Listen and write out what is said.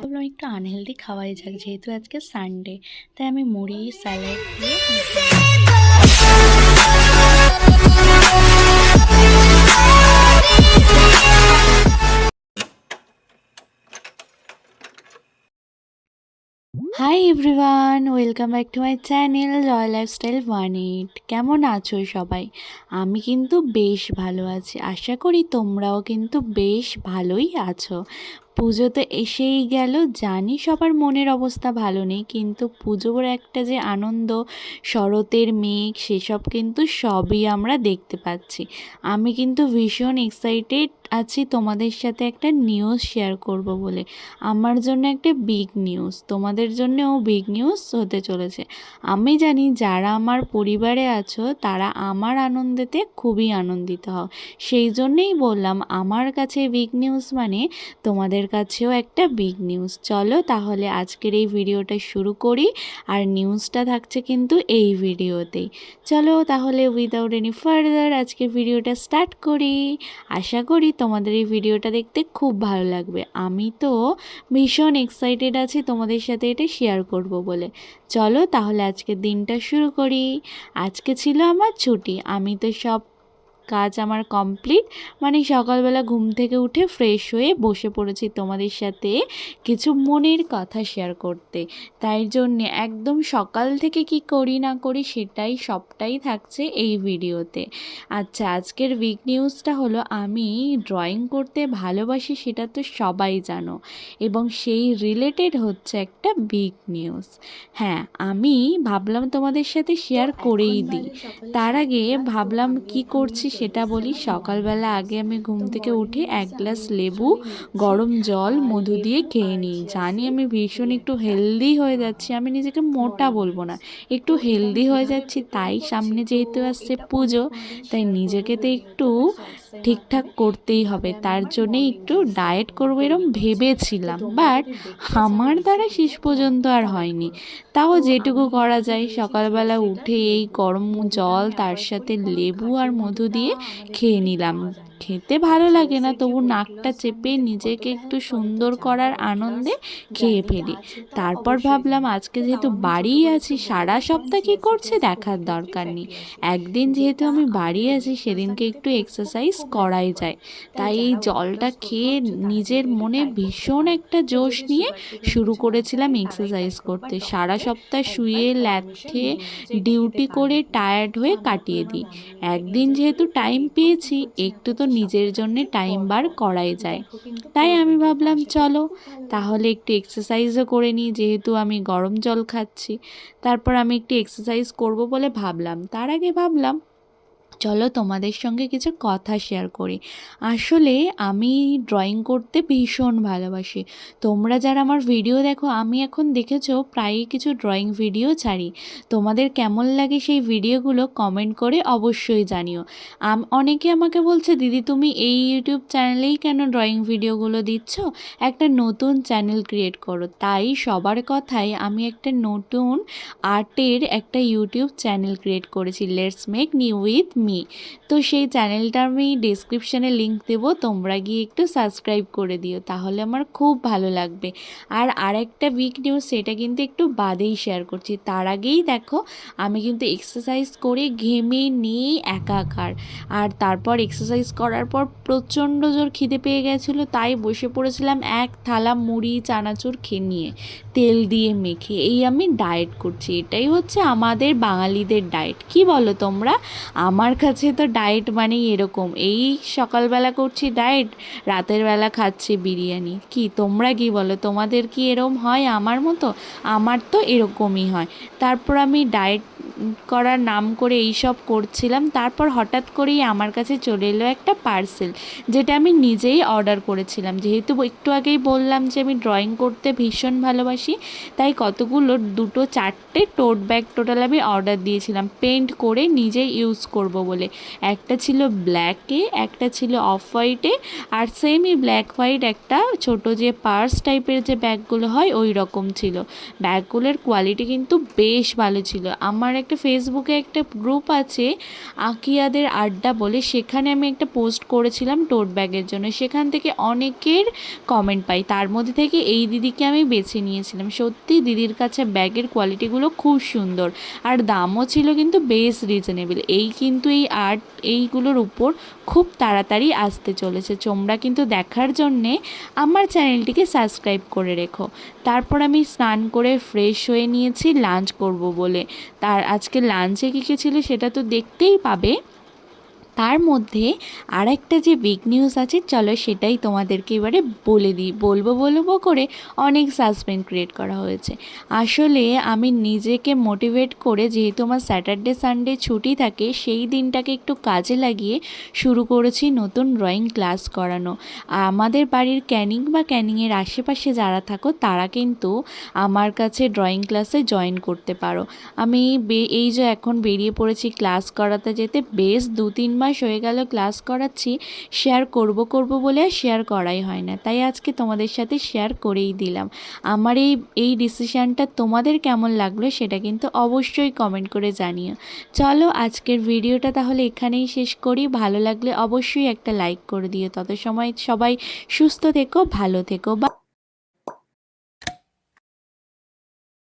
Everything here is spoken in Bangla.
ভাবলাম একটু আনহেলদি খাওয়াই যাক, যেহেতু আজকে সানডে, তাই আমি মুড়ি স্যালাড দিয়ে hi everyone, welcome back to my channel Joy lifestyle 1-8। কেমন আছো সবাই? আমি কিন্তু বেশ ভালো আছি, আশা করি তোমরাও কিন্তু বেশ ভালোই আছো। পুজো তো এসেই গেল, জানি সবার মনের অবস্থা ভালো নেই, কিন্তু পুজোর একটা যে আনন্দ, শরতের মেঘ, সেসব কিন্তু সবই আমরা দেখতে পাচ্ছি। আমি কিন্তু ভীষণ এক্সাইটেড আছি তোমাদের সাথে একটা নিউজ শেয়ার করব বলে। আমার জন্য একটা বিগ নিউজ, তোমাদের জন্যও বিগ নিউজ হতে চলেছে। আমি জানি যারা আমার পরিবারে আছো তারা আমার আনন্দেতে খুবই আনন্দিত হও, সেই জন্যেই বললাম আমার কাছে বিগ নিউজ মানে তোমাদের কাছেও একটা বিগ নিউজ। চলো তাহলে আজকের এই ভিডিওটা শুরু করি, আর নিউজটা থাকছে কিন্তু এই ভিডিওতেই। চলো তাহলে উইদাউট এনি ফার্দার আজকের ভিডিওটা স্টার্ট করি। আশা করি তোমাদের এই ভিডিওটা দেখতে খুব ভালো লাগবে। আমি তো ভীষণ এক্সাইটেড আছি তোমাদের সাথে এটা শেয়ার করব বলে। চলো তাহলে আজকের দিনটা শুরু করি। আজকে ছিল আমার ছুটি, আমি তো সব কাজ আমার কমপ্লিট, মানে সকালবেলা ঘুম থেকে উঠে ফ্রেশ হয়ে বসে পড়েছি তোমাদের সাথে কিছু মনের কথা শেয়ার করতে। তাই জন্যে একদম সকাল থেকে কি করি না করি সেটাই সবটাই থাকছে এই ভিডিওতে। আচ্ছা, আজকের বিগ নিউজটা হলো আমি ড্রয়িং করতে ভালোবাসি, সেটা তো সবাই জানো, এবং সেই রিলেটেড হচ্ছে একটা বিগ নিউজ। হ্যাঁ, আমি ভাবলাম তোমাদের সাথে শেয়ার করেই দিই। তার আগে ভাবলাম কি করছি সেটা বলি। সকালবেলা আগে আমি ঘুম থেকে উঠে এক গ্লাস লেবু, গরম জল, মধু দিয়ে খেয়ে নিই। জানি আমি ভীষণ একটু হেলদি হয়ে যাচ্ছি, আমি নিজেকে মোটা বলবো না, একটু হেলদি হয়ে যাচ্ছি। তাই সামনে যেহেতু আসছে পুজো, তাই নিজেকে তো একটু ঠিকঠাক করতেই হবে, তার জন্যে একটু ডায়েট করবো এরম ভেবেছিলাম, বাট আমার দ্বারা শেষ পর্যন্ত আর হয়নি। তাও যেটুকু করা যায়, সকালবেলা উঠে এই গরম জল তার সাথে লেবু আর মধু দিয়ে খেয়ে নিলাম। খেতে ভালো লাগে না, তবু নাকটা চেপে নিজেকে একটু সুন্দর করার আনন্দে খেয়ে ফেলি। তারপর ভাবলাম আজকে যেহেতু বাড়িই আছি, সারা সপ্তাহ কী করছে দেখার দরকার নেই, একদিন যেহেতু আমি বাড়ি আছি সেদিনকে একটু এক্সারসাইজ করাই যায়। তাই এই জলটা খেয়ে নিজের মনে ভীষণ একটা জোশ নিয়ে শুরু করেছিলাম এক্সারসাইজ করতে। সারা সপ্তাহ শুয়ে ল্যাদ খেয়ে ডিউটি করে টায়ার্ড হয়ে কাটিয়ে দিই, একদিন যেহেতু টাইম পেয়েছি একটু তো নিজের জন্য টাইম বার করাই যায়। তাই আমি ভাবলাম চলো তাহলে একটু এক্সারসাইজও করে নিই, যেহেতু আমি গরম জল খাচ্ছি। তারপর আমি একটু এক্সারসাইজ করব বলে ভাবলাম, তার আগে ভাবলাম চলো তোমাদের সঙ্গে কিছু কথা শেয়ার করি। আসলে আমি ড্রয়িং করতে ভীষণ ভালোবাসি। তোমরা যারা আমার ভিডিও দেখো, আমি এখন দেখেছো প্রায়ই কিছু ড্রয়িং ভিডিও ছাড়ি। তোমাদের কেমন লাগে সেই ভিডিওগুলো কমেন্ট করে অবশ্যই জানিও। অনেকে আমাকে বলছে দিদি তুমি এই ইউটিউব চ্যানেলেই কেন ড্রয়িং ভিডিওগুলো দিচ্ছ, একটা নতুন চ্যানেল ক্রিয়েট করো। তাই সবার কথায় আমি একটা নতুন আর্টের একটা ইউটিউব চ্যানেল ক্রিয়েট করেছি, let's make new with me. তো সেই চ্যানেলটা আমি ডিসক্রিপশানে লিঙ্ক দেবো, তোমরা গিয়ে একটু সাবস্ক্রাইব করে দিও, তাহলে আমার খুব ভালো লাগবে। আর আরেকটা বিগ নিউজ, সেটা কিন্তু একটু বাদেই শেয়ার করছি। তার আগেই দেখো আমি কিন্তু এক্সারসাইজ করে ঘেমে নিয়ে একাকার, আর তারপর এক্সারসাইজ করার পর প্রচণ্ড জোর খিদে পেয়ে গেছিলো, তাই বসে পড়েছিলাম এক থালা মুড়ি চানাচুর খেয়ে নিয়ে তেল দিয়ে মেখে। এই আমি ডায়েট করছি, এটাই হচ্ছে আমাদের বাঙালিদের ডায়েট, কি বলো তোমরা? আমার কাছে তো ডায়েট মানেই এরকম, এই সকালবেলা করছি ডায়েট, রাতের বেলা খাচ্ছি বিরিয়ানি। কি তোমরা কি বলো, তোমাদের কি এরকম হয় আমার মতো? আমার তো এরকমই হয়। তারপর আমি ডায়েট করার নাম করে এই সব করছিলাম, তারপর হঠাৎ করেই আমার কাছে চলে এলো একটা পার্সেল, যেটা আমি নিজেই অর্ডার করেছিলাম। যেহেতু একটু আগেই বললাম যে আমি ড্রয়িং করতে ভীষণ ভালোবাসি, তাই কতগুলো 2-4টে টোট ব্যাগ টোটাল আমি অর্ডার দিয়েছিলাম পেন্ট করে নিজে ইউজ করব বলে। একটা ছিল ব্ল্যাকে, একটা ছিল অফ হোয়াইটে, আর সেমই ব্ল্যাক হোয়াইট একটা ছোট যে পার্স টাইপের যে ব্যাগগুলো হয় ওই রকম ছিল। ব্যাগগুলোর কোয়ালিটি কিন্তু বেশ ভালো ছিল। আমার একটা ফেসবুকে একটা গ্রুপ আছে আকিয়াদের আড্ডা বলে, সেখানে আমি একটা পোস্ট করেছিলাম টোট ব্যাগের জন্য। সেখান থেকে অনেকের কমেন্ট পাই, তার মধ্যে থেকে এই দিদিকে আমি বেছে নিয়েছিলাম। সত্যি দিদির কাছে ব্যাগের কোয়ালিটিগুলো খুব সুন্দর আর দামও ছিল কিন্তু বেশ রিজনেবল। এইগুলোর উপর খুব তাড়াতাড়ি আসতে চলেছে। তোমরা কিন্তু দেখার জন্যে আমার চ্যানেলটিকে সাবস্ক্রাইব করে রেখো। তারপর আমি স্নান করে ফ্রেশ হয়ে নিয়েছি লাঞ্চ করব বলে। আজকে লাঞ্চে কী কী ছিল সেটা তো দেখতেই পাবে। তার মধ্যে আর একটা যে বিগ নিউজ আছে, চলো সেটাই তোমাদেরকে এবারে বলবো করে অনেক সাসপেন্স ক্রিয়েট করা হয়েছে। আসলে আমি নিজেকে মোটিভেট করে, যেহেতু আমার স্যাটারডে সানডে ছুটি থাকে, সেই দিনটাকে একটু কাজে লাগিয়ে শুরু করেছি নতুন ড্রয়িং ক্লাস করানো। আমাদের বাড়ির ক্যানিংয়ের আশেপাশে যারা থাকো তারা কিন্তু আমার কাছে ড্রয়িং ক্লাসে জয়েন করতে পারো। আমি এই যে এখন বেরিয়ে পড়েছি ক্লাস করাতে যেতে, বেশ 2-3 মাস হয়ে গেল ক্লাস করাচ্ছি। শেয়ার করব বলে শেয়ার করাই হয় না, তাই আজকে তোমাদের সাথে শেয়ার করেই দিলাম। আমার এই ডিসিশানটা তোমাদের কেমন লাগলো সেটা কিন্তু অবশ্যই কমেন্ট করে জানিও। চলো আজকের ভিডিওটা তাহলে এখানেই শেষ করি। ভালো লাগলে অবশ্যই একটা লাইক করে দিও। তত সময় সবাই সুস্থ থেকো, ভালো থেকো বা